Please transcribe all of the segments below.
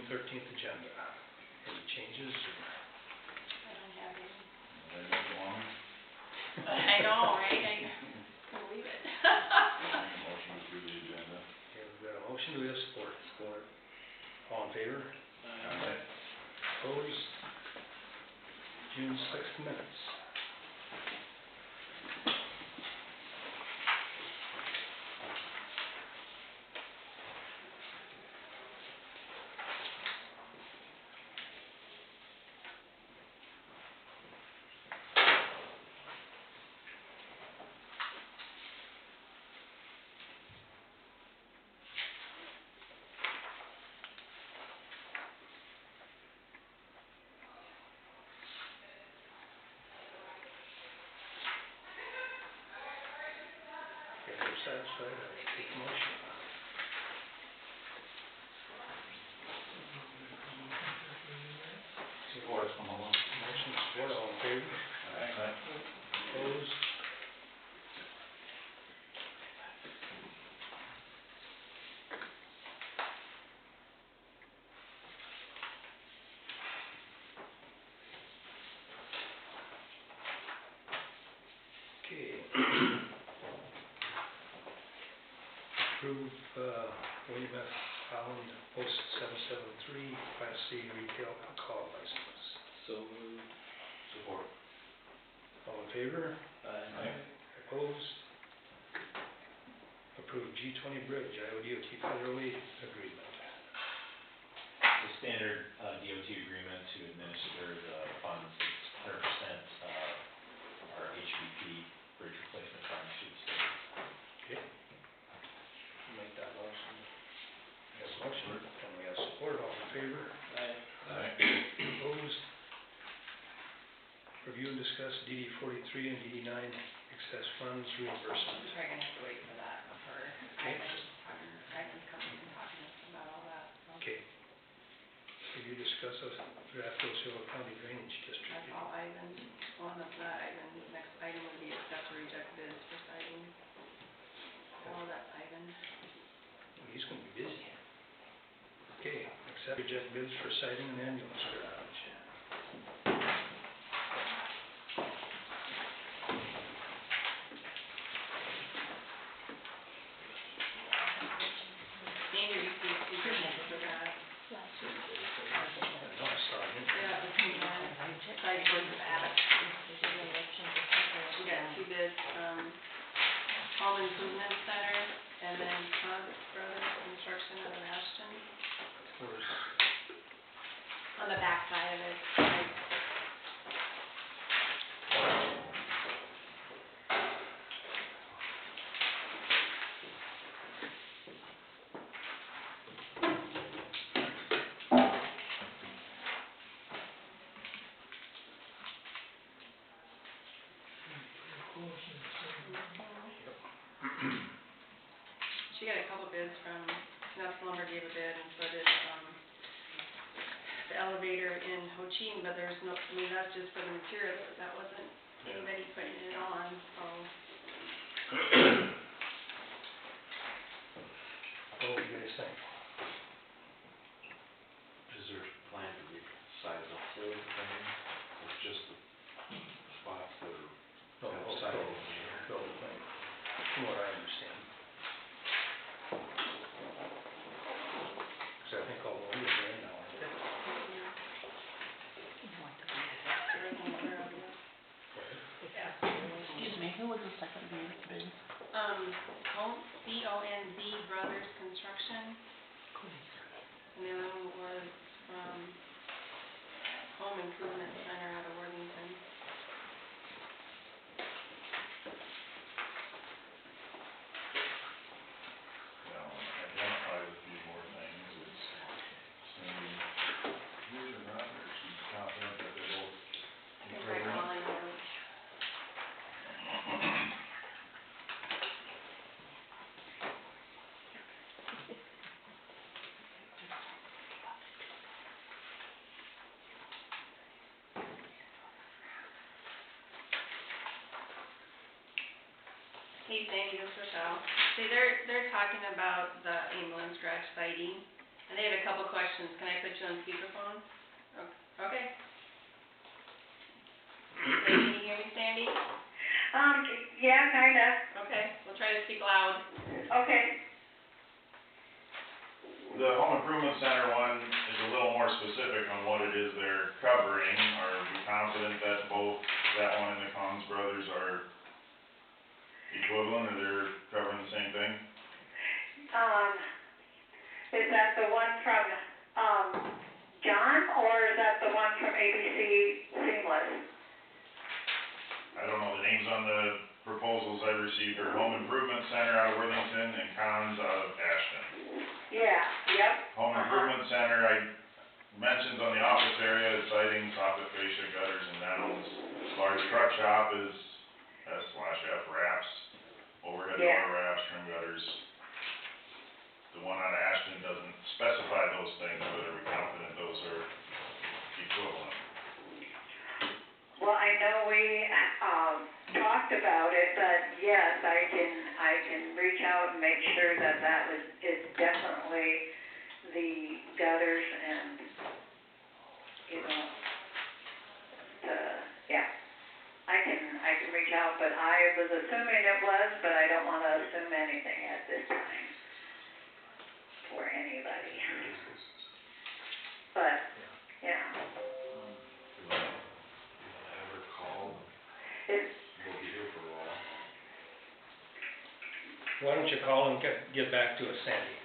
13th agenda. Any changes? I don't have any. Make I know, right? I couldn't believe it. a motion to approve the agenda. Okay, we've got a motion, do we have support? Support. All in favor? Aye. Opposed? June 6th minutes. Okay, if you're satisfied, I'll take the motion. Support. Motion, support, all in favor? Aye. Opposed? Okay. Approve, William F. Holland, post 773, Class C retail alcohol license. So moved. Support. All in favor? Aye. Opposed? Approve G20 Bridge, IODOT federal aid agreement. The standard DOT agreement to administer the funds, it's 100% our HVP bridge replacement funds to the state. Okay, Make that motion. we have a motion, and we have support, all in favor? Aye. Aye. Opposed? Review and discuss DD 43 and DD 9 excess funds reimbursement. I'm probably gonna have to wait for that for Okay. Ivan's coming and talking to us about all that. So Okay. Review, discuss a draft Osceola County Drainage District. that's all Ivan. Well, that's not Ivan. Next item would be accept or reject bids for siding. Oh, that's Ivan. Well, he's gonna be busy. Okay, accept, reject bids for siding and ambulance garage. Sandy received two bids for that. I know, I saw him. Yeah, the side towards the attic. We got two bids from Home Improvement Center and then Hunt Brothers Construction out of Ashton. Where's, On the back side of it. She got a couple bids from, Snuff Lumber gave a bid and so did, the elevator in Ho Chi Minh, but there's no, I mean, that's just for the material, that wasn't anybody putting it on, so. what do you guys think? Is there a plan to resize the whole thing, or just the spots that are No, the whole outside of thing. the year? The whole thing, from what I understand. Because I think all the windows are in now, aren't they? Excuse me, who was the second bid? CONZ Brothers Construction, and the other one was from Home Improvement Center out of Worthington. Well, identify a few more things, it's Sandy, here or not, or she's confident that they both I can think cover right it? now I know. Hey Sandy, this is Rochelle. See, they're talking about the ambulance garage siding. And they have a couple questions. Can I put you on speakerphone? Okay. Can you hear me, Sandy? Yeah, kinda. Okay, we'll try to speak loud. Okay. The home improvement center one is a little more specific on what it is they're covering. Are we confident that both that one and the Collins Brothers are equivalent, or they're covering the same thing? Is that the one from, John, or is that the one from ABC Seamless? I don't know the names on the proposals I received. Are Home Improvement Center out of Worthington and Collins out of Ashton. Yeah, yep. Home Improvement Center, I mentioned on the office area, siding, soffit, fascia, gutters, and nettles. Large truck shop is S/F wraps, overhead Yeah. door wraps, trim gutters. The one out of Ashton doesn't specify those things, but are we confident those are equivalent? Well, I know we, talked about it, but yes, I can reach out and make sure that is definitely the gutters and, you know, yeah. I can reach out, but I was assuming it was, but I don't wanna assume anything at this time for anybody. But, yeah. You wanna have her call, It's, we'll be here for a while. Why don't you call and get back to us, Sandy?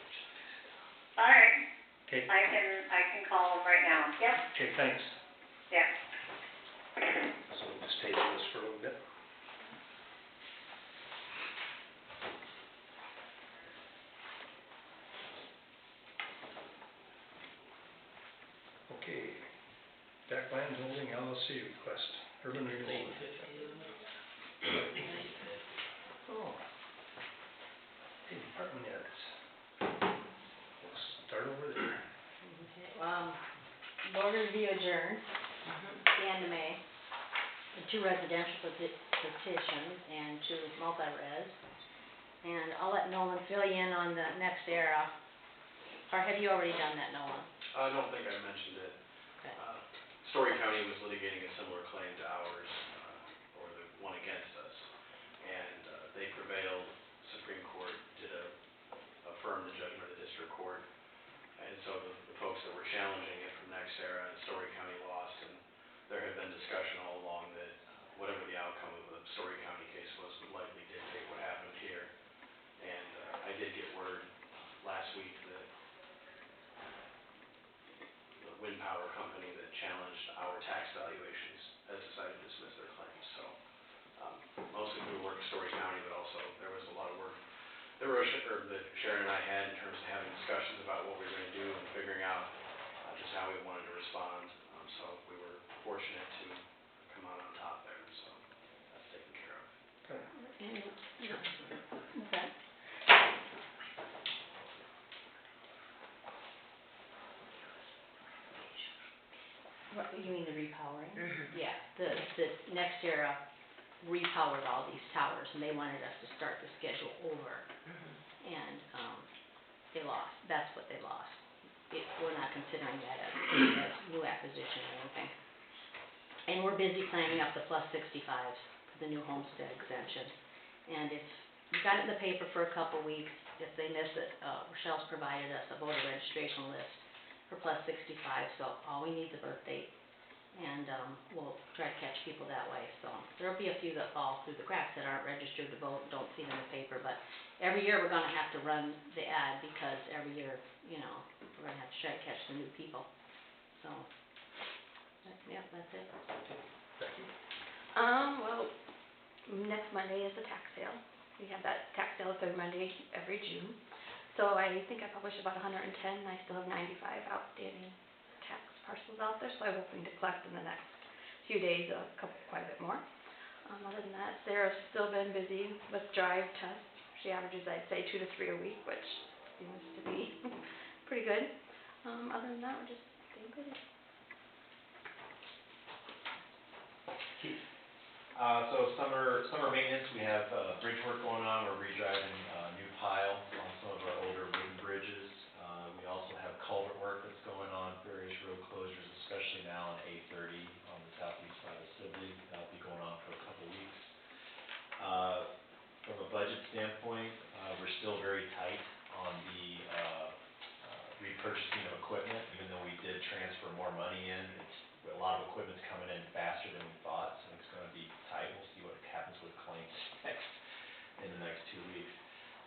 all right, Okay, I can call them right now. Yep, okay, thanks. yep. So we'll just table this for a little bit. Okay, Backlands Holding LLC request, urban renewal. Oh. Hey, department heads. We'll start over there. Okay, board review adjourned, the end of May. The 2 residential petitions and 2 multi-res. And I'll let Nolan fill you in on the next era. Or have you already done that, Nolan? I don't think I mentioned it. Okay. Story County was litigating a similar claim to ours, or the one against us. And they prevailed. Supreme Court did affirm the judgment of the district court. And so the folks that were challenging it from NextEra and Story County lost. And there had been discussion all along that whatever the outcome of the Story County case was would likely dictate what happened here. And I did get word last week that the wind power company that challenged our tax valuations has decided to dismiss their claims. So mostly through work in Story County, but also there was a lot of work that Sharon and I had in terms of having discussions about what we were going to do and figuring out just how we wanted to respond. So we were fortunate to come out on top there. So that's taken care of. And, okay. What, you mean the repowering? Yeah, the NextEra repowered all these towers, and they wanted us to start the schedule over. And, they lost, that's what they lost. We're not considering that as new acquisition or anything. And we're busy planning up the plus 65s for the new homestead exemption. And if you got it in the paper for a couple weeks, if they miss it, Rochelle's provided us a voter registration list for plus 65, so all we need is a birth date. And, we'll try to catch people that way, so there'll be a few that fall through the cracks that aren't registered to vote, don't see it in the paper, but every year we're gonna have to run the ad, because every year, you know, we're gonna have to try to catch the new people, so, yep, that's it. Becky? Well, next Monday is the tax sale. We have that tax sale third Monday every June. So I think I published about 110, and I still have 95 outstanding tax parcels out there, so I'm hoping to collect in the next few days quite a bit more. Other than that, Sarah's still been busy with drive tests. She averages, I'd say, 2 to 3 a week, which seems to be pretty good. Other than that, we're just staying busy. Keith? So summer maintenance, we have bridge work going on. We're re-driving new pile on some of our older wooden bridges. We also have culvert work that's going on, various road closures, especially now on A30 on the southeast side of Sibley. That'll be going on for a couple weeks. From a budget standpoint, we're still very tight on the repurchasing of equipment, even though we did transfer more money in. A lot of equipment's coming in faster than we thought, so it's gonna be tight. We'll see what happens with claims in the next 2 weeks.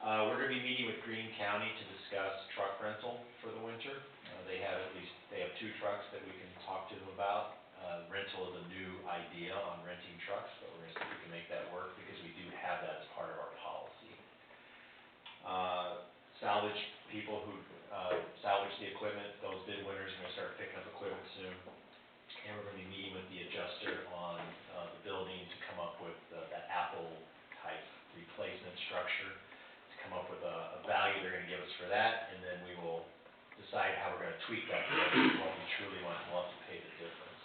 We're gonna be meeting with Greene County to discuss truck rental for the winter. They have 2 trucks that we can talk to them about. Rental is a new idea on renting trucks, but we're gonna see if we can make that work, because we do have that as part of our policy. Salvage people who salvage the equipment, those bid winners are gonna start picking up equipment soon. And we're gonna be meeting with the adjuster on the building to come up with that Apple-type replacement structure, to come up with a value they're gonna give us for that, and then we will decide how we're gonna tweak that building, what we truly want, and we'll have to pay the difference.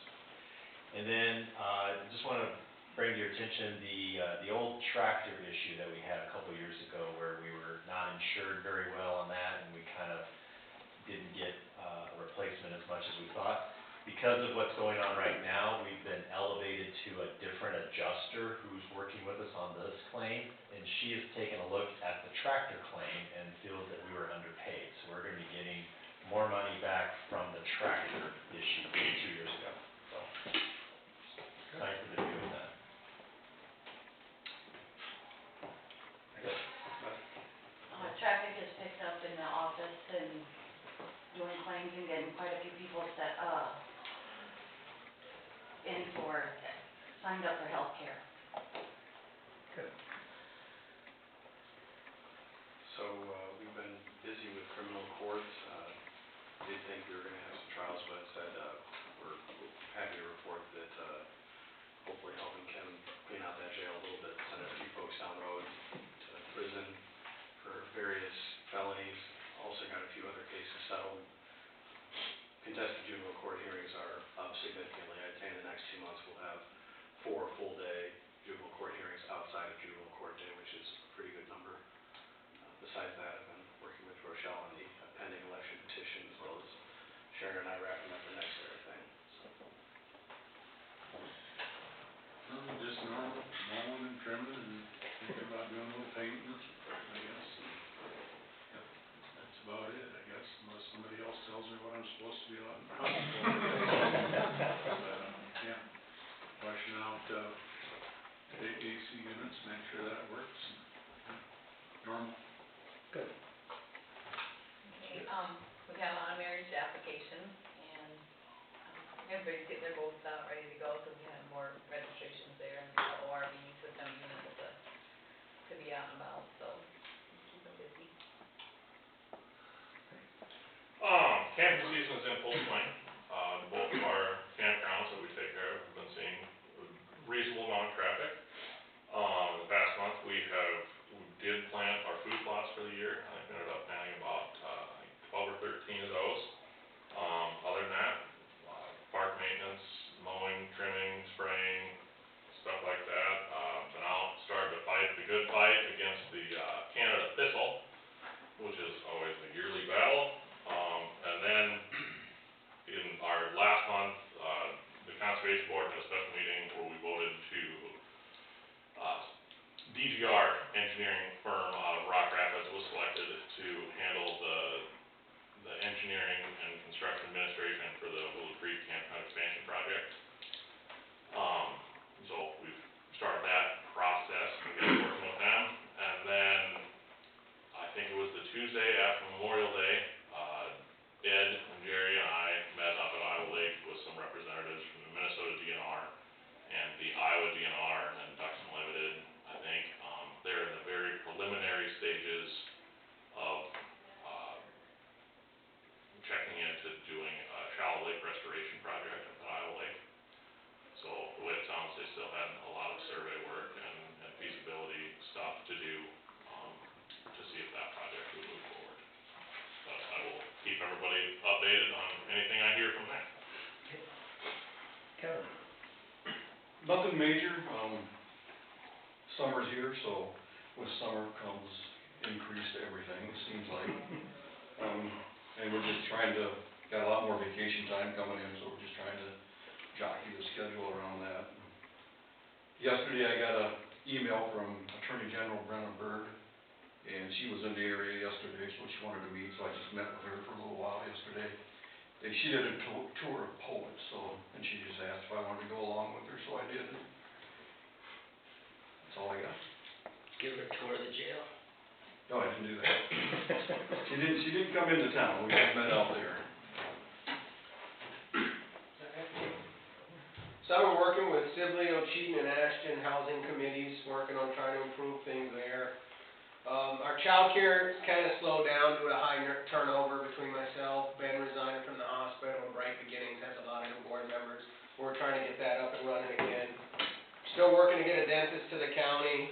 And then, just wanna bring to your attention the old tractor issue that we had a couple years ago, where we were not insured very well on that, and we kind of didn't get a replacement as much as we thought. Because of what's going on right now, we've been elevated to a different adjuster who's working with us on this claim, and she has taken a look at the tractor claim and feels that we were underpaid. So we're gonna be getting more money back from the tractor issue from 2 years ago. So, nice to be doing that. Traffic has picked up in the office and doing claims and getting quite a few people signed up for healthcare. Good. So, we've been busy with criminal courts. Did think we were gonna have some trials, but instead, we're happy to report that, hopefully helping Kevin clean out that jail a little bit, send a few folks down the road to prison for various felonies. Also got a few other cases settled. Contested juvenile court hearings are up significantly. I'd say in the next 2 months, we'll have 4 full-day juvenile court hearings outside of juvenile court day, which is a pretty good number. Besides that, I've been working with Rochelle on the pending election petition, as well as Sharon and I wrapping up the next area thing. Just normal, mowing and trimming and thinking about doing a little painting, I guess. Yep, that's about it, I guess, unless somebody else tells me what I'm supposed to be out in the house for. But, yeah, washing out, AC units, make sure that works. Normal. Good. Okay, we got a lot of marriage applications, and, everybody's getting their votes out, ready to go, so we have more registrations there, and the ORV system units to be out and about, so keep them busy. Camping season's in full swing. Both of our campgrounds that we take care of have been seeing a reasonable amount of traffic. The past month, we did plant our food plots for the year. I think we ended up planting about, 12 or 13 of those. Other than that, park maintenance, mowing, trimming, spraying, stuff like that. Been out starting to fight the good fight against the Canada thistle, which is always a yearly battle. And then in our last month, the Conservation Board had a special meeting where we voted to DGR engineering firm out of Rock Rapids was selected to handle the engineering and construction administration for the Willow Creek Campground expansion project. So we've started that process and been working with them. And then I think it was the Tuesday after Memorial Day, Ed and Jerry and I met up at Iowa Lake with some representatives from the Minnesota DNR and the Iowa DNR, and then Ducks Unlimited. I think they're in the very preliminary stages of checking into doing a shallow lake restoration project up at Iowa Lake. So the way it sounds, they still had a lot of survey work and feasibility stuff to do to see if that project would move forward. But I will keep everybody updated on anything I hear from that. Kevin? Nothing major, summer's here, so with summer comes increased everything, it seems like. And we're just trying to, got a lot more vacation time coming in, so we're just trying to jockey the schedule around that. Yesterday, I got an email from Attorney General Brenna Bird, and she was in the area yesterday, so she wanted to meet, so I just met with her for a little while yesterday. And she did a tour of Poland, so, and she just asked if I wanted to go along with her, so I did. That's all I got. Give her a tour of the jail. No, I didn't do that. She didn't come into town, we just met out there. So I've been working with Sibley, Ocheyedan, and Ashton Housing Committees, working on trying to improve things there. Our childcare kind of slowed down due to high turnover between myself, Ben resigning from the hospital, and Bright Beginnings has a lot of new board members. We're trying to get that up and running again. Still working to get a dentist to the county.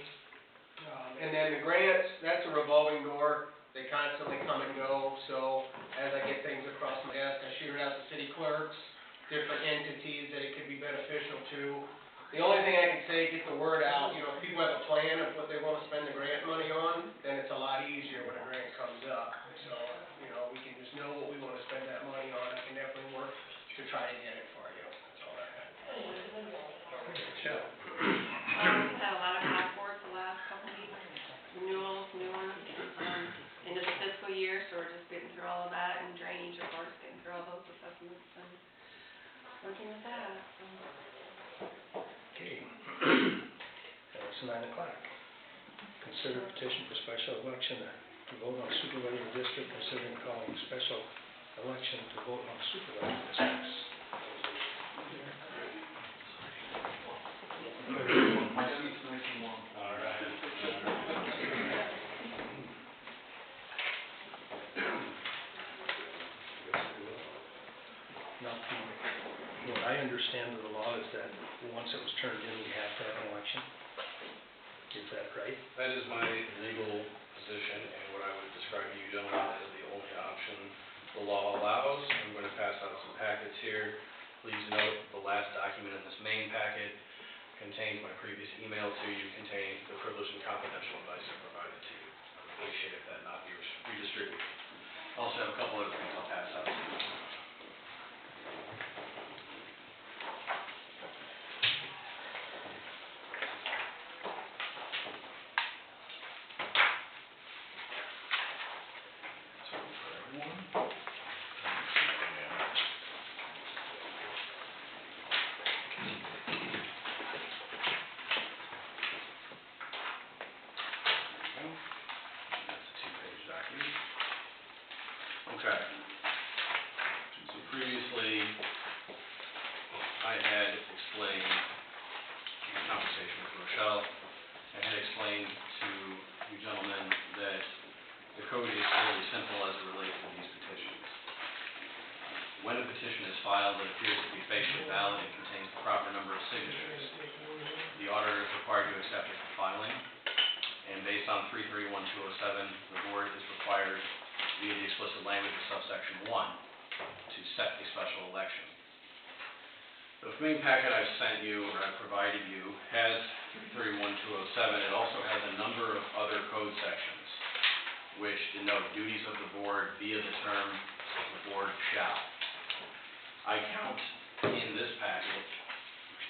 And then the grants, that's a revolving door. They constantly come and go, so as I get things across my desk, I shoot it out to city clerks, different entities that it could be beneficial to. The only thing I can say, get the word out, you know, if people have a plan of what they want to spend the grant money on, then it's a lot easier when a grant comes up. So, you know, we can just know what we want to spend that money on. I can definitely work to try to get it for you. That's all I have. Michelle? We've had a lot of passports the last couple weeks, renewals, new ones, end of the fiscal year, so we're just getting through all of that, and drainage, of course, getting through all those assessments and working with that, so. Okay. It's 9 o'clock. Consider petition for special election to vote on supervisor district, considering calling special election to vote on supervisor districts. All right. Now, what I understand of the law is that once it was turned in, we have to have an election. Is that right? That is my legal position, and what I would describe to you gentlemen as the only option the law allows. I'm going to pass out some packets here. Please note the last document in this main packet contains my previous email to you containing the privileged and confidential advice I provided to you. I would appreciate if that not be redistributed. I also have a couple other things I'll pass out to you. Okay. So previously, I had explained in conversation with Rochelle, I had explained to you gentlemen that the code is fairly simple as it relates to these petitions. When a petition is filed that appears to be facially valid and contains the proper number of signatures, the auditor is required to accept it for filing, and based on 331-207, the board is required via the explicit language of subsection 1 to set a special election. The main packet I've sent you, or I've provided you, has 331-207. It also has a number of other code sections which denote duties of the board via the term the board shall. I count in this packet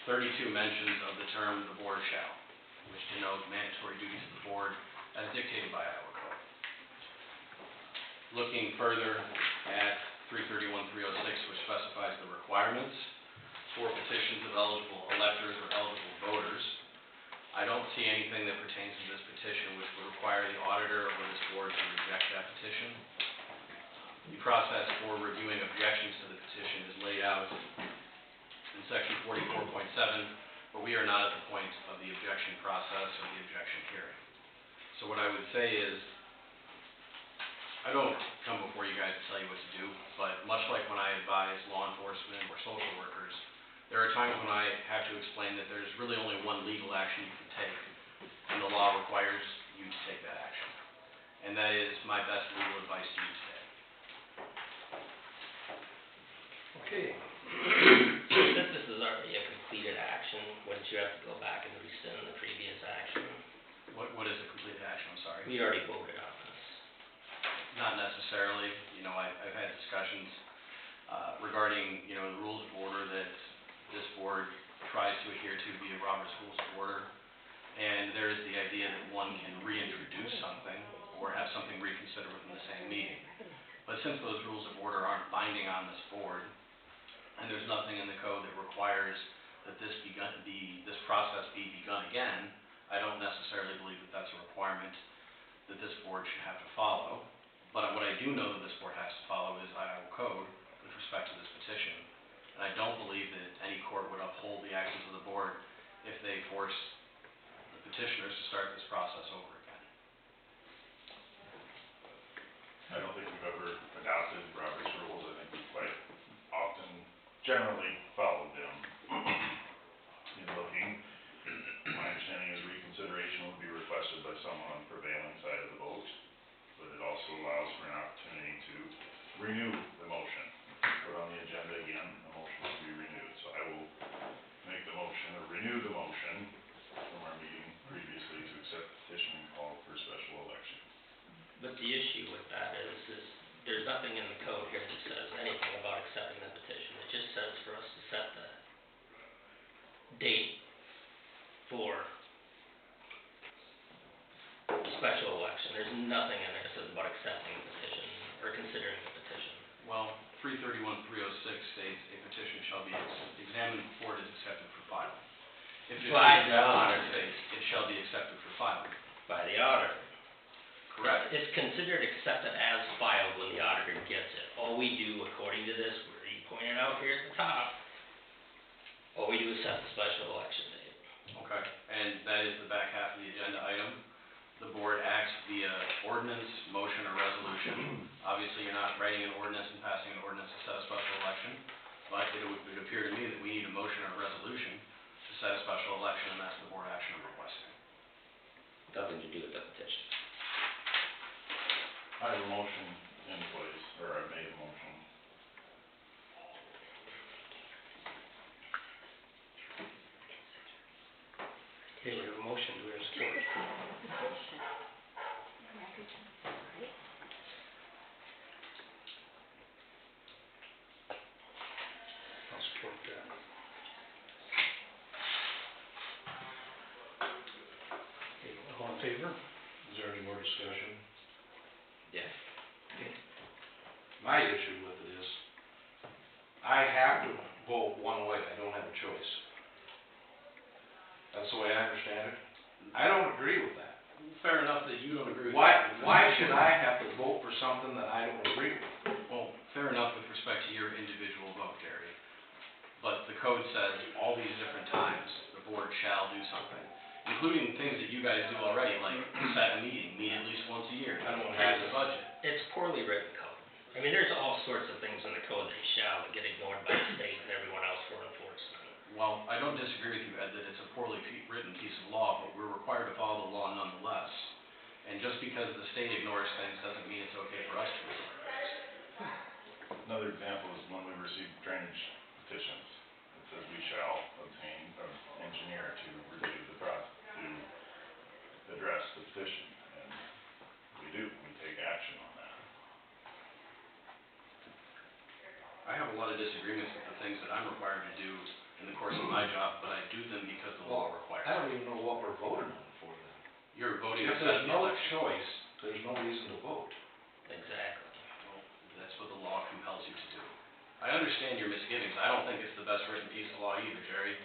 32 mentions of the term the board shall, which denote mandatory duties of the board as dictated by Iowa code. Looking further at 331-306, which specifies the requirements for petitions of eligible electors or eligible voters, I don't see anything that pertains to this petition which would require the auditor or this board to reject that petition. The process for reviewing objections to the petition is laid out in section 44.7, but we are not at the point of the objection process or the objection hearing. So what I would say is, I don't come before you guys to tell you what to do, but much like when I advise law enforcement or social workers, there are times when I have to explain that there's really only one legal action you can take, and the law requires you to take that action. And that is my best legal advice to you today. Okay. So since this is already a completed action, wouldn't you have to go back and rescind the previous action? What is the completed action, I'm sorry? We already voted on this. Not necessarily, you know, I've had discussions, regarding, you know, the rules of order that this board tries to adhere to via Robert's Rules of Order. And there is the idea that one can reintroduce something or have something reconsidered within the same meeting. But since those rules of order aren't binding on this board, and there's nothing in the code that requires that this process be begun again, I don't necessarily believe that that's a requirement that this board should have to follow. But what I do know that this board has to follow is Iowa code with respect to this petition. And I don't believe that any court would uphold the actions of the board if they force the petitioners to start this process over again. I don't think we've ever adopted Robert's rules. I think we've quite often generally followed them. In looking, my understanding is reconsideration would be requested by someone on the prevailing side of the vote, but it also allows for an opportunity to renew the motion. Put on the agenda again, the motion will be renewed. So I will make the motion, or renew the motion from our meeting previously to accept the petition and call for a special election. But the issue with that is there's nothing in the code here that says anything about accepting the petition. It just says for us to set the date for special election. There's nothing in there that says about accepting the petition or considering the petition. Well, 331-306 states a petition shall be examined before it is accepted for filing. If it By is the auditor. states it shall be accepted for filing. By the auditor. Correct. It's considered accepted as filed when the auditor gets it. All we do, according to this, where you pointed out here at the top, all we do is set the special election date. Okay, and that is the back half of the agenda item. The board acts via ordinance, motion, or resolution. Obviously, you're not writing an ordinance and passing an ordinance to set a special election, but it would appear to me that we need a motion or resolution to set a special election, and that's the board action I'm requesting. Nothing to do with the petition. I have a motion in place, or I've made a motion. Okay, we have a motion, do we have support? I'll support that. Okay, all in favor? Is there any more discussion? Yeah. My issue with it is, I have to vote one way, I don't have a choice. That's the way I understand it. I don't agree with that. Fair enough that you don't agree with Why that. should I have to vote for something that I don't agree with? Well, fair enough with respect to your individual vote, Gary. But the code says all these different times, the board shall do something, including things that you guys do already, like set a meeting, meet at least once a year, I don't pass have a budget. It's poorly written code. I mean, there's all sorts of things in the code that shall that get ignored by the state and everyone else for enforcement. Well, I don't disagree with you, Ed, that it's a poorly written piece of law, but we're required to follow the law nonetheless. And just because the state ignores things doesn't mean it's okay for us to ignore things. Another example is when we receive drainage petitions. It says we shall obtain an engineer to review the process, to address the petition. And we do, we take action on that. I have a lot of disagreements with the things that I'm required to do in the course of my job, but I do them because the law requires I it. don't even know what we're voting on for then. You're voting to If set there's the no election. choice, there's no reason to vote. Exactly. Well, that's what the law compels you to do. I understand your misgivings. I don't think it's the best written piece of law either, Jerry.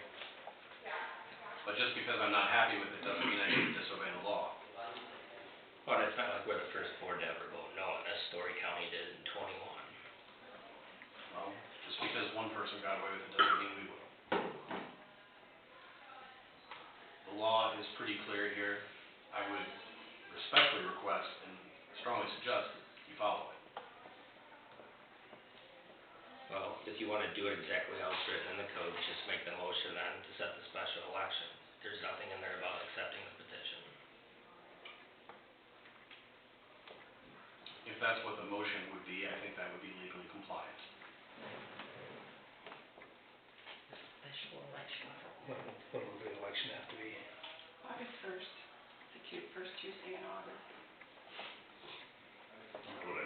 But just because I'm not happy with it doesn't mean I need to disobey the law. But it's not like we're the first board to ever vote no, unless Story County did in '21. Well, just because one person got away with it doesn't mean we will. The law is pretty clear here. I would respectfully request and strongly suggest that you follow it. Well, if you want to do it exactly how it's written in the code, just make the motion then to set the special election. There's nothing in there about accepting the petition. If that's what the motion would be, I think that would be legally compliant. Special election. When will the election have to be? August 1st, it's the first Tuesday in August. What I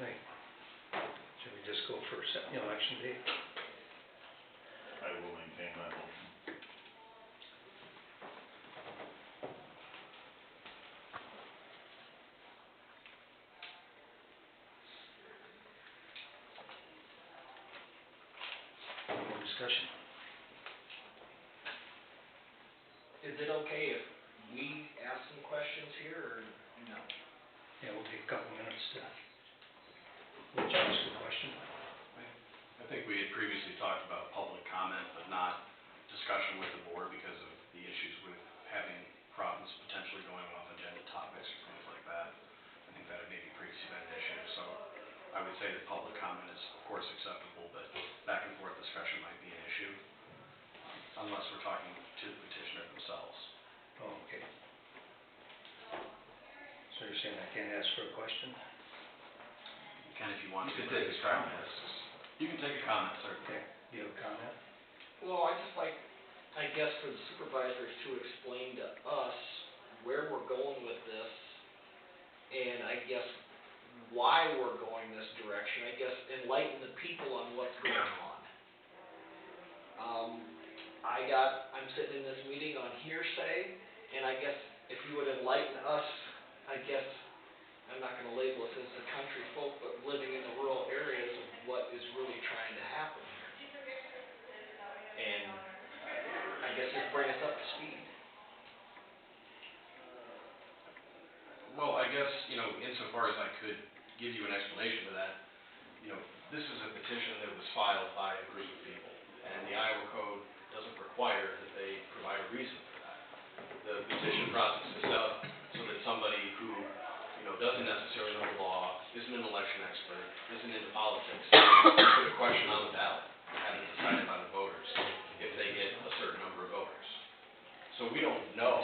think? Should we just go for setting the election date? I will maintain that motion. Any more discussion? Is it okay if we ask some questions here, or no? Yeah, we'll take a couple minutes to, let you ask a question. I think we had previously talked about public comment, but not discussion with the board because of the issues with having problems potentially going off agenda topics or things like that. I think that had maybe previously been an issue, so I would say that public comment is of course acceptable, but back and forth discussion might be an issue, unless we're talking to the petitioner themselves. Oh, okay. So you're saying I can't ask for a question? You can if you want to. You can but take I a guess comment. You can take a comment, certainly. Okay, do you have a comment? Well, I just like, I guess for the supervisors to explain to us where we're going with this, and I guess why we're going this direction, I guess enlighten the people on what's going on. I'm sitting in this meeting on hearsay, and I guess if you would enlighten us, I guess, I'm not gonna label us as the country folk, but living in the rural areas of what is really trying to happen here. And I guess just bring us up to speed. Well, I guess, insofar as I could give you an explanation of that, this is a petition that was filed by a group of people, and the Iowa Code doesn't require that they provide a reason for that. The petition process is set up so that somebody who, doesn't necessarily know the law, isn't an election expert, isn't into politics, can put a question on the ballot and have it decided by the voters if they get a certain number of voters. So we don't know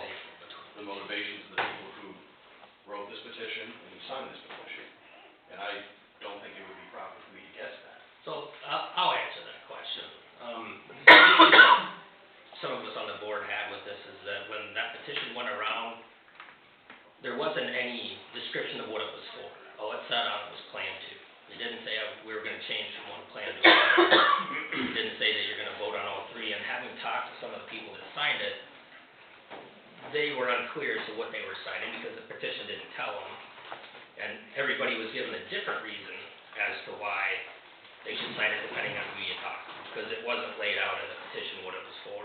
the motivations of the people who wrote this petition and who signed this petition. And I don't think it would be proper for me to guess that. So, I'll answer that question. The issue that some of us on the board had with this is that when that petition went around, there wasn't any description of what it was for. All it said on it was Plan 2. It didn't say we were gonna change from one plan to another. It didn't say that you're gonna vote on all three, and having talked to some of the people that signed it, they were unclear as to what they were signing because the petition didn't tell them. And everybody was given a different reason as to why they should sign it depending on who you talk to, because it wasn't laid out in the petition what it was for.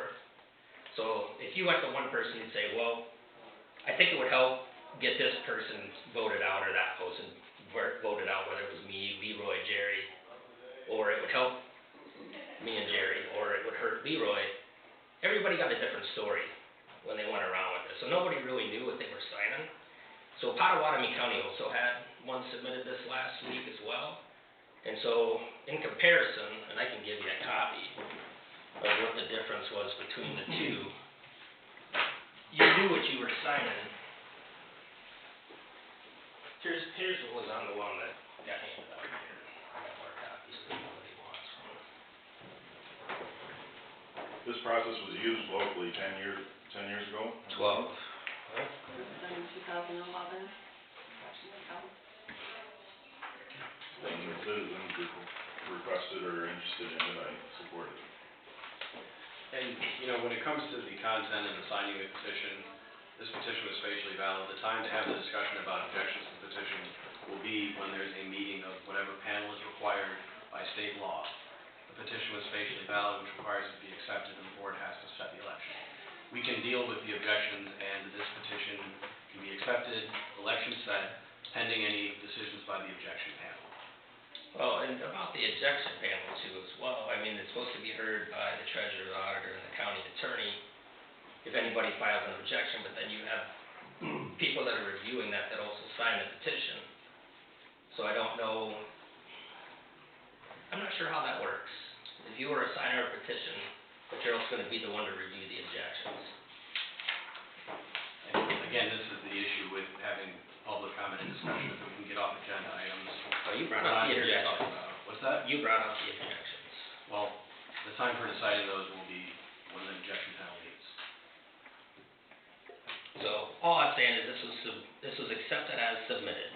So if you went to one person and say, well, I think it would help get this person voted out or that person voted out, whether it was me, Leroy, Jerry, or it would help me and Jerry, or it would hurt Leroy, everybody got a different story when they went around with this. So nobody really knew what they were signing. So Pottawatomie County also had one submitted this last week as well. And so in comparison, and I can give you a copy of what the difference was between the two, you knew what you were signing. Here's what was on the one that got handed out here. I got more copies if anybody wants one. This process was used locally 10 years ago? 12. This is in 2011. And the citizens requested or are interested in it, I support it. And, when it comes to the content and the signing of the petition, this petition was facially valid. The time to have the discussion about objections to the petition will be when there's a meeting of whatever panel is required by state law. The petition was facially valid, which requires it to be accepted, and the board has to set the election. We can deal with the objections, and this petition can be accepted, election set, pending any decisions by the objection panel. Well, and about the objection panel too as well, I mean, it's supposed to be heard by the treasurer, the auditor, and the county attorney if anybody files an objection, but then you have people that are reviewing that also sign the petition. So I don't know, I'm not sure how that works. If you were a signer of a petition, but you're also gonna be the one to review the objections. And again, this is the issue with having public comment and discussion, if we can get off agenda items. Oh, you brought What up I'm the here to talk interjections. about. What's that? You brought up the objections. Well, the time for deciding those will be when the objection panel meets. So, all I'm saying is this was accepted as submitted,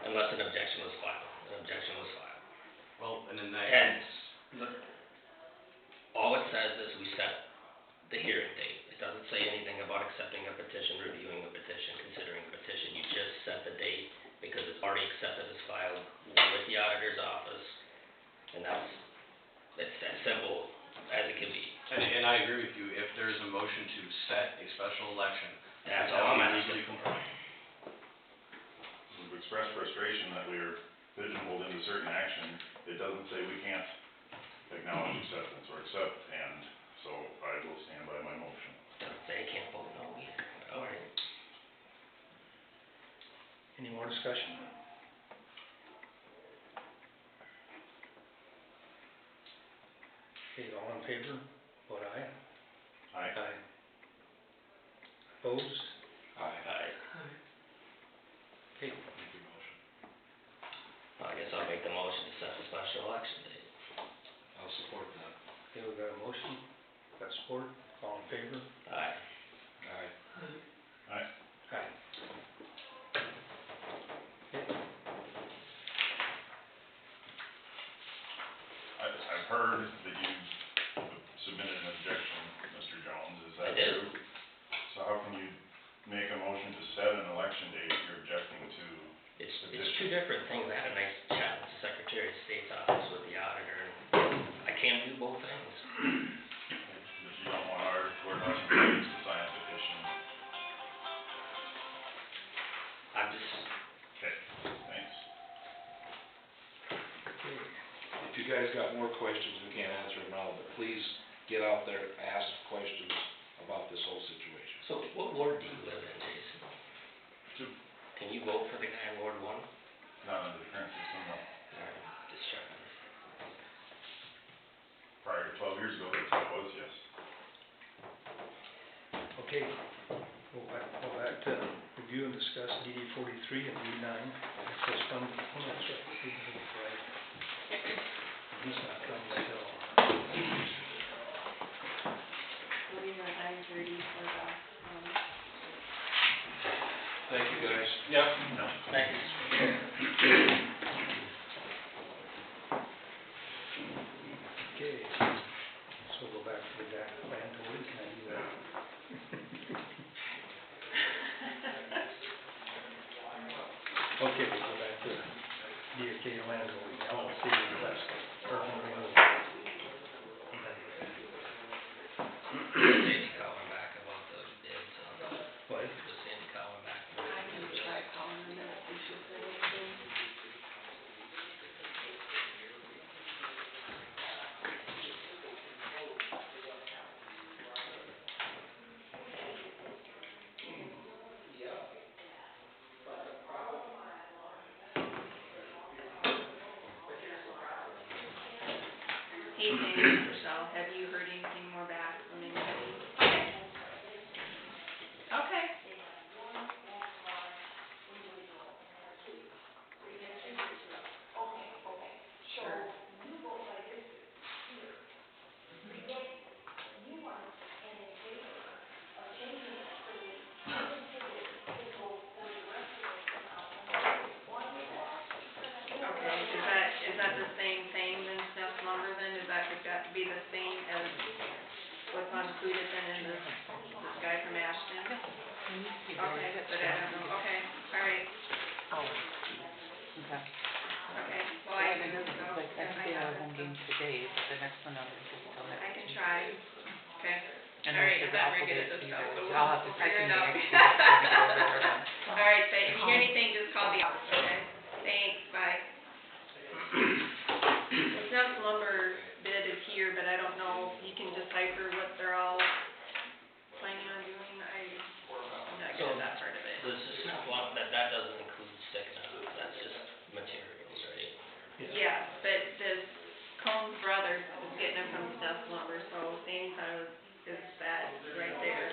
unless an objection was filed. objection was filed. Well, and in that And case, all it says is we set the hearing date. It doesn't say anything about accepting a petition, reviewing a petition, considering a petition. You just set the date because it's already accepted as filed with the auditor's office. And it's as simple as it can be. and I agree with you, if there's a motion to set a special election, That's that all would I'm be asking. legally compliant. We've expressed frustration that we're pigeonholed into certain action. It doesn't say we can't acknowledge acceptance or accept, and so I will stand by my motion. Doesn't say I can't vote no either. All right. Any more discussion? Okay, all in favor, vote aye. Aye. Opposed? Aye. Okay, Make your motion. I guess I'll make the motion to set the special election date. I'll support that. okay, we got a motion, got support, all in favor? Aye. Aye. Aye. Aye. Okay, I've heard that you submitted an objection, Mr. Jones, is that I did. true? So how can you make a motion to set an election date if you're objecting to It's two different things. I had a nice chat with the Secretary of State's office with the auditor, and I can't do both things. But you don't want our Lord Washington State to sign a petition? I'm just, Okay, thanks. okay, If you guys got more questions, we can't answer them now, but please get out there, ask questions about this whole situation. so what ward do you live in, Jason? Two. Can you vote for the guy in Ward 1? All Not under the current system, no. right, just checking. Prior to 12 years ago, that's how it was, yes. okay. Go back to review and discuss DD 43 and DD 9, access fund, oh, that's right, right. He's not coming until, We'll leave it at 9:30 for the, Thank you, guys. Yep. Thank you. okay. So go back to the land holding, can I do that? Okay, we'll go back to DFK land holding, LLC request, urban renewal. Sandy calling back about the bids on the, What? was Sandy calling back? I can try calling them and see if she'll say anything. Hey, Sandy, it's Michelle. Have you heard anything more back from anybody? Okay. Okay. Sure. Okay, is that the same thing then, Steph's lumber then? Is that got to be the same as what's included then in this guy from Ashton? Okay, but I don't know, okay, all right, Oh. Okay. okay, well, I can just go, Like, I if I think they have have it, home so. games today, but the next one I'll just tell I next can week. try, okay. And All then right, for I'm the not very Apple good Day at this too, stuff, so but we'll I'll have to figure text it me out. next week before we go over it. All right, so if you hear anything, just call the office, okay? Thanks, bye. The Steph's lumber bid is here, but I don't know if you can decipher what they're all planning on doing. I'm not good at that part of it. The snap one, that doesn't include sticking up, that's just materials, right? Yes, but this Combs Brothers is getting it from Steph's lumber, so Sandy thought it was, is that right there.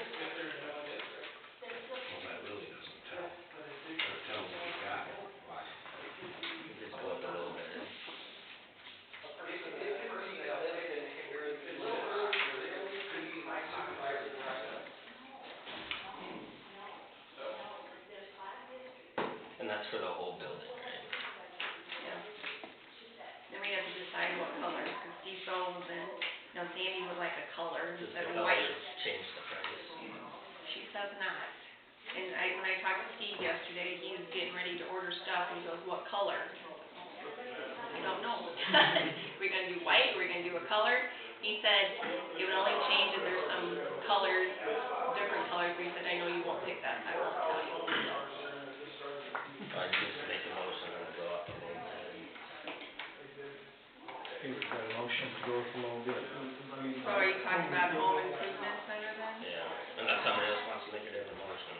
Well, that really doesn't tell. That tells what we got, why. Just go up a little bit. And that's for the whole building, right? Yeah. decide what color, because Steve Soul was in, Sandy would like a color Does instead the of white. color change the price? She says not. And when I talked to Steve yesterday, he was getting ready to order stuff, and he goes, what color? I don't know. We gonna do white, we gonna do a color? He said it would only change if there's some colors, different colors, but he said, I know you won't pick that, so I won't tell you. I just make a motion and we'll go up a little bit. Okay, we've got a motion to go with the low bid. So are you talking about home improvement center then? Yeah, unless somebody else wants to make a different motion.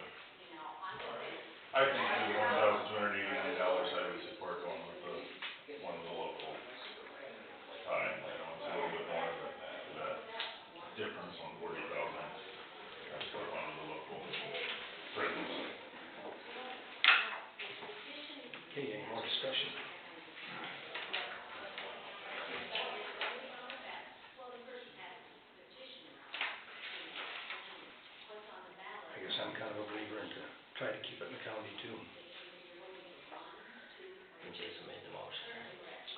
I think there's one opportunity on the dollar side, we support going with one of the local tie. I know it's a little bit more, but that difference on 40,000, I support one of the local friends. Okay, any more discussion? I guess I'm kind of a believer in to try to keep it in the county too. And Jason made the motion.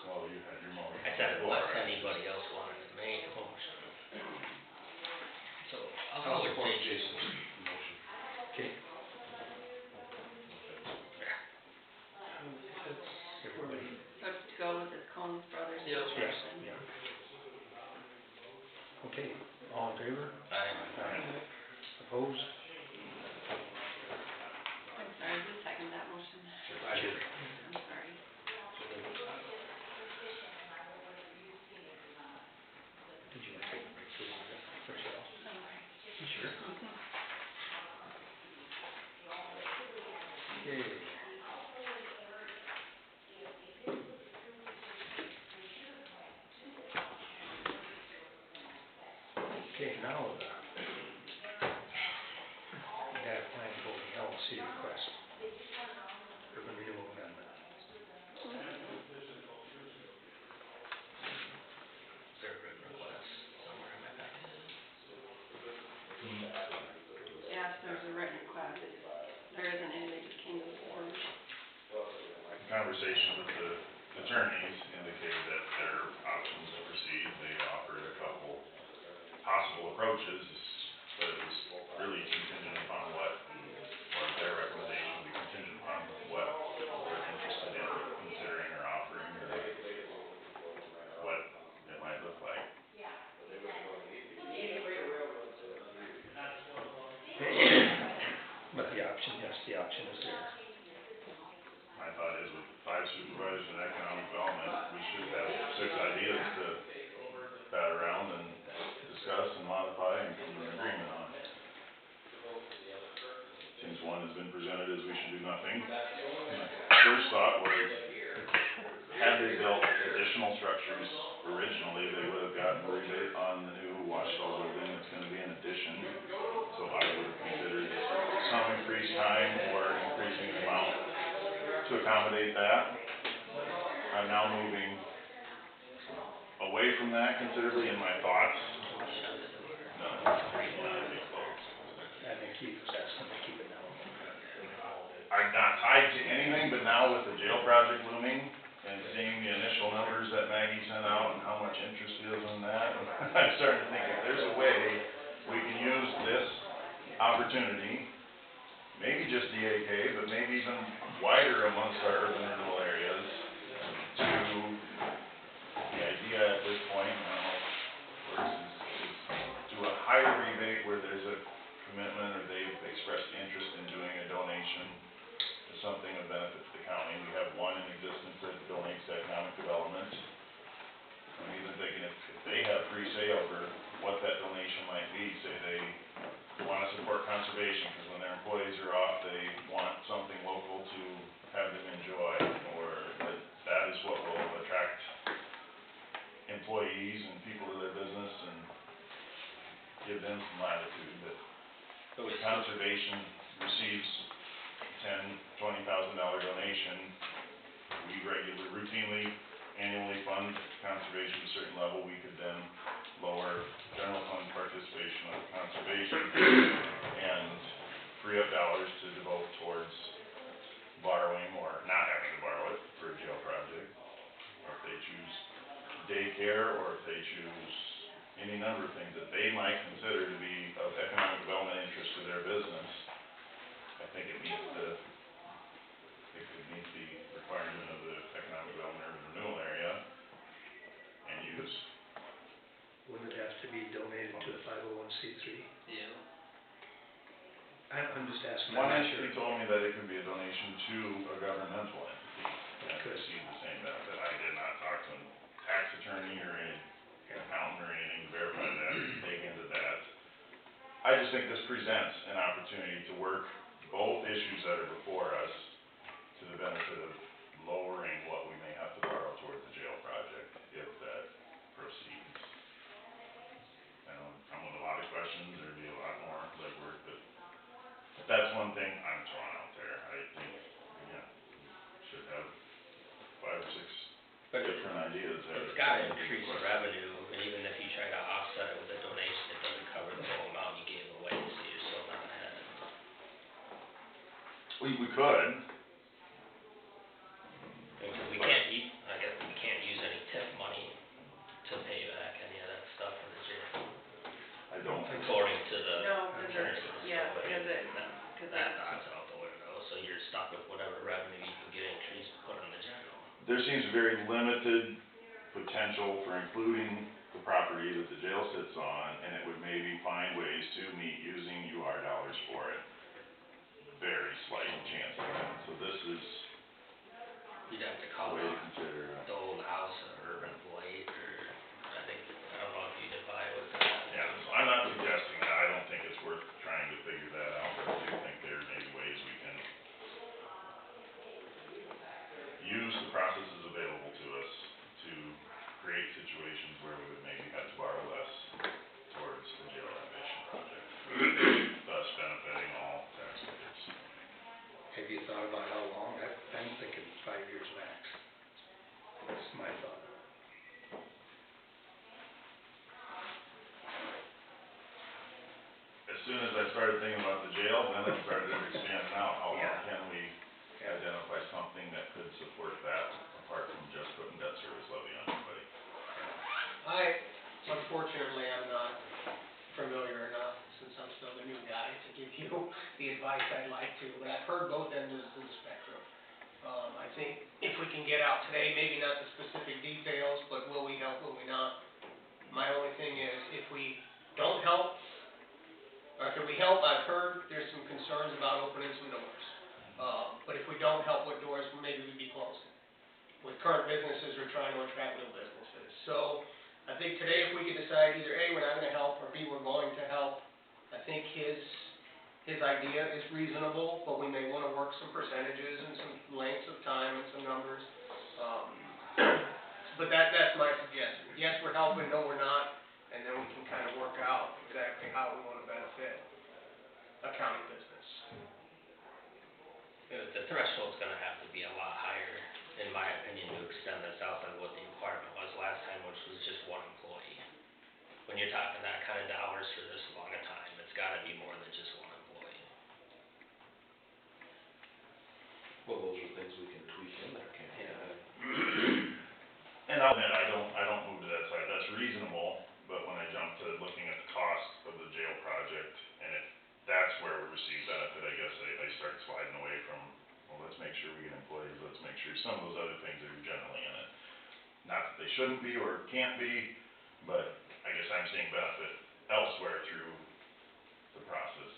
Well, you had your motion. I said unless anybody else wanted to make a motion. So I'll go with support Jason. Jason's motion. Okay, Yeah. everybody, So to go with this Combs Brothers Yep. yes, situation? yeah. Okay, all in favor? Aye. Opposed? I'm sorry, who seconded that motion? I did. I'm sorry. Did you want to take a break for a little bit, Michelle? Okay. Sure. Okay. Okay, now the data plan voting LLC request, urban renewal amendment. Is there a written request somewhere in my packet? Yes, there's a written request. There isn't any, they just came to the board. The conversation with the attorneys indicated that their options to proceed, they offered a couple possible approaches, but it was really contingent upon what, or their recommendation would be contingent upon what they're interested in considering or offering, or what it might look like. But the option, yes, the option is there. My thought is with 5 supervisors in economic development, we should have 6 ideas to bat around and discuss and modify and come to an agreement on. Since one has been presented as we should do nothing, my first thought was, had they built additional structures originally, they would have gotten a rebate on the new washtall building that's gonna be an addition. So I would have considered some increased time or increasing the amount to accommodate that. I'm now moving away from that considerably in my thoughts. No, not be close. I think Keith was asking to keep it down. I'm not tied to anything, but now with the jail project looming and seeing the initial numbers that Maggie sent out and how much interest is in that, I'm starting to think if there's a way we can use this opportunity, maybe just DAK, but maybe even wider amongst our urban renewal areas, to, the idea at this point, I don't know if it works, is do a higher rebate where there's a commitment or they've expressed interest in doing a donation to something of benefit to the county. We have one in existence that donates to economic development. I'm even thinking if they have free say over what that donation might be, say they want to support conservation, because when their employees are off, they want something local to have them enjoy, or that is what will attract employees and people to their business and give them some latitude, but conservation receives $10,000, $20,000 donation. We routinely, annually fund conservation to a certain level. We could then lower general fund participation of conservation and free up dollars to devote towards borrowing or not having to borrow it for a jail project, or if they choose daycare, or if they choose any number of things that they might consider to be of economic development interest to their business, I think it could meet the requirement of the economic development urban renewal area and use. Wouldn't it have to be donated to a 501c3? Yeah. I'm just asking. One I'm not sure. entity told me that it could be a donation to a governmental entity and Could. receive the same benefit. I did not talk to a tax attorney or any accountant or anything to verify that or dig into that. I just think this presents an opportunity to work both issues that are before us to the benefit of lowering what we may have to borrow towards the jail project if that proceeds. I know I'm with a lot of questions, there'd be a lot more legwork, but that's one thing I'm throwing out there. I think, again, we should have 5 or 6 But different ideas that it's are. gotta increase revenue, and even if you try to offset it with a donation, it doesn't cover the whole amount you gave away, so you're still not ahead. We could. Because we can't, I guess we can't use any TIF money to pay back any of that stuff for the jail. I don't think so. According to the No, because attorney, yeah, so I because mean, because that dot's out the window, so you're stuck with whatever revenue you can get increased to put in the general. There seems very limited potential for including the property that the jail sits on, and it would maybe find ways to meet using UR dollars for it. Very slight chance of that, so this is You'd have to a call way to the consider. old house an urban blight, or I don't know if you define it with that. Yeah, so I'm not suggesting that, I don't think it's worth trying to figure that out, but I do think there may be ways we can use the processes available to us to create situations where we would maybe have to borrow less towards the jail renovation project, thus benefiting all taxpayers. Have you thought about how long? I'm thinking 5 years max. That's my thought. As soon as I started thinking about the jail, then I started expanding out, how long Yeah. can we identify something that could support that, apart from just putting debt service levy on everybody? Unfortunately, I'm not familiar enough, since I'm still the new guy, to give you the advice I'd like to, but I've heard both ends of the spectrum. I think if we can get out today, maybe not the specific details, but will we help, will we not? My only thing is, if we don't help, or if we help, I've heard there's some concerns about opening some doors. But if we don't help, what doors maybe we'd be closing? With current businesses, we're trying to attract new businesses. So, I think today if we could decide either A, we're not gonna help, or B, we're going to help, I think his idea is reasonable, but we may wanna work some percentages and some lengths of time and some numbers. But that's my suggestion. Yes, we're helping, no, we're not, and then we can kind of work out exactly how we wanna benefit a county business. The threshold's gonna have to be a lot higher, in my opinion, to extend this out than what the requirement was last time, which was just 1 employee. When you're talking that kind of dollars for this long a time, it's gotta be more than just 1 employee. Well, those are things we can tweak in there, can't we? And I'll admit, I don't move to that side, that's reasonable, but when I jump to looking at the cost of the jail project, and if that's where we receive benefit, I guess I start sliding away from, well, let's make sure we get employees, let's make sure some of those other things are generally in it. Not that they shouldn't be or can't be, but I guess I'm seeing benefit elsewhere through the process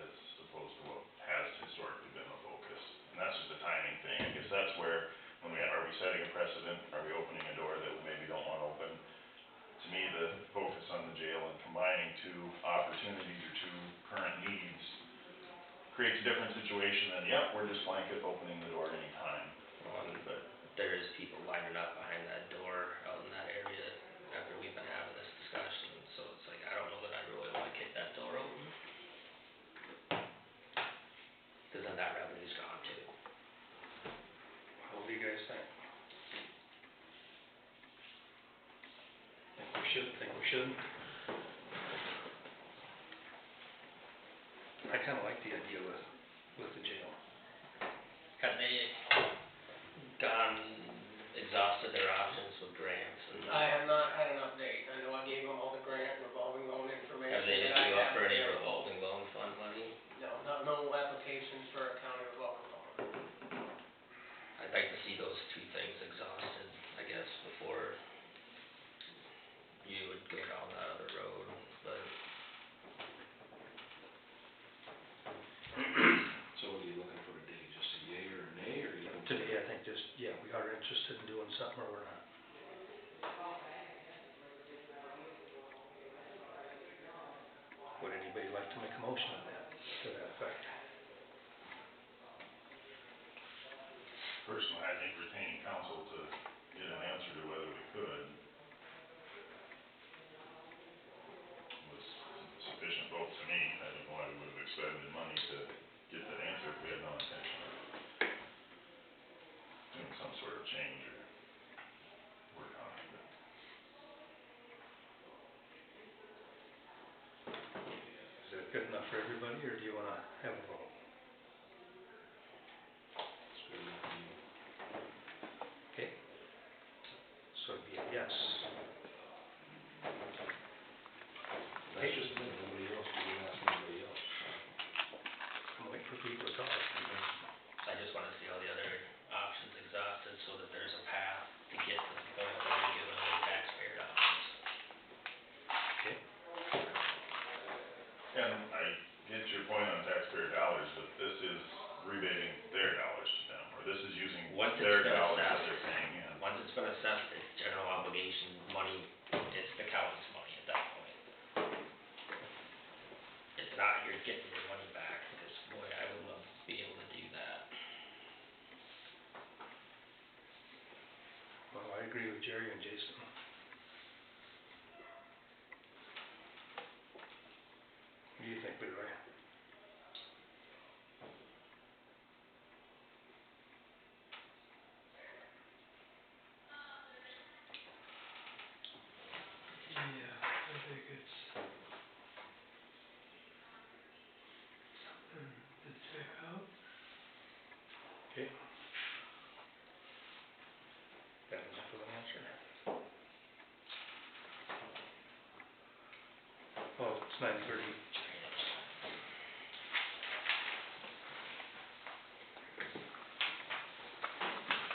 as opposed to what has historically been the focus. And that's just a timing thing, I guess that's where, are we setting a precedent, are we opening a door that we maybe don't want to open? To me, the focus on the jail and combining 2 opportunities or 2 current needs creates a different situation than, yep, we're just blanket opening the door anytime. But there is people lining up behind that door out in that area after we've been having this discussion, so it's like, I don't know that I really wanna kick that door open. Cause then that revenue's gone too. What do you guys think? Think we should, think we shouldn't? I kinda like the idea with the jail. Had they gone exhausted their options with grants and? I have not had an update. I know I gave them all the grant revolving loan information Have they hit that I you up have for any available. revolving loan fund money? No applications for a county revolving loan. I'd like to see those two things exhausted, I guess, before you would go down that other road, but. So what are you looking for today, just a yay or a nay, or you looking? Today, I think just, yeah, we are interested in doing something or we're not. Would anybody like to make a motion on that, to that effect? Personally, I think retaining counsel to get an answer to whether we could was sufficient vote to me. I don't know why we would have expended money to get that answer if we had no intention of doing some sort of change or work on it, but. Is that good enough for everybody, or do you wanna have a vote? It's good enough for me. Okay, so it'd be a yes. That's just me, nobody else, you didn't ask anybody else. I'm waiting for people to talk. I just wanna see all the other options exhausted so that there's a path to get to the point where you're giving away taxpayer dollars. Okay, And I get your point on taxpayer dollars, but this is rebating their dollars to them, or this is using Once it's their been dollars that assessed, they're paying in. once it's been assessed, it's general obligation money, it's the county's money at that point. It's not, you're getting your money back, because boy, I would love to be able to do that. well, I agree with Jerry and Jason. What do you think, Leroy? Yeah, I think it's something to check out. Okay. Got enough of an answer? Oh, it's 9:30.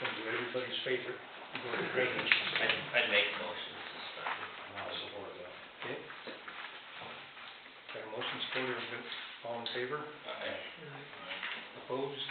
Come to everybody's favorite, go to drainage. I'd make a motion to suspend. I'll support that. Okay. Got a motion supported, all in favor? Aye. Opposed?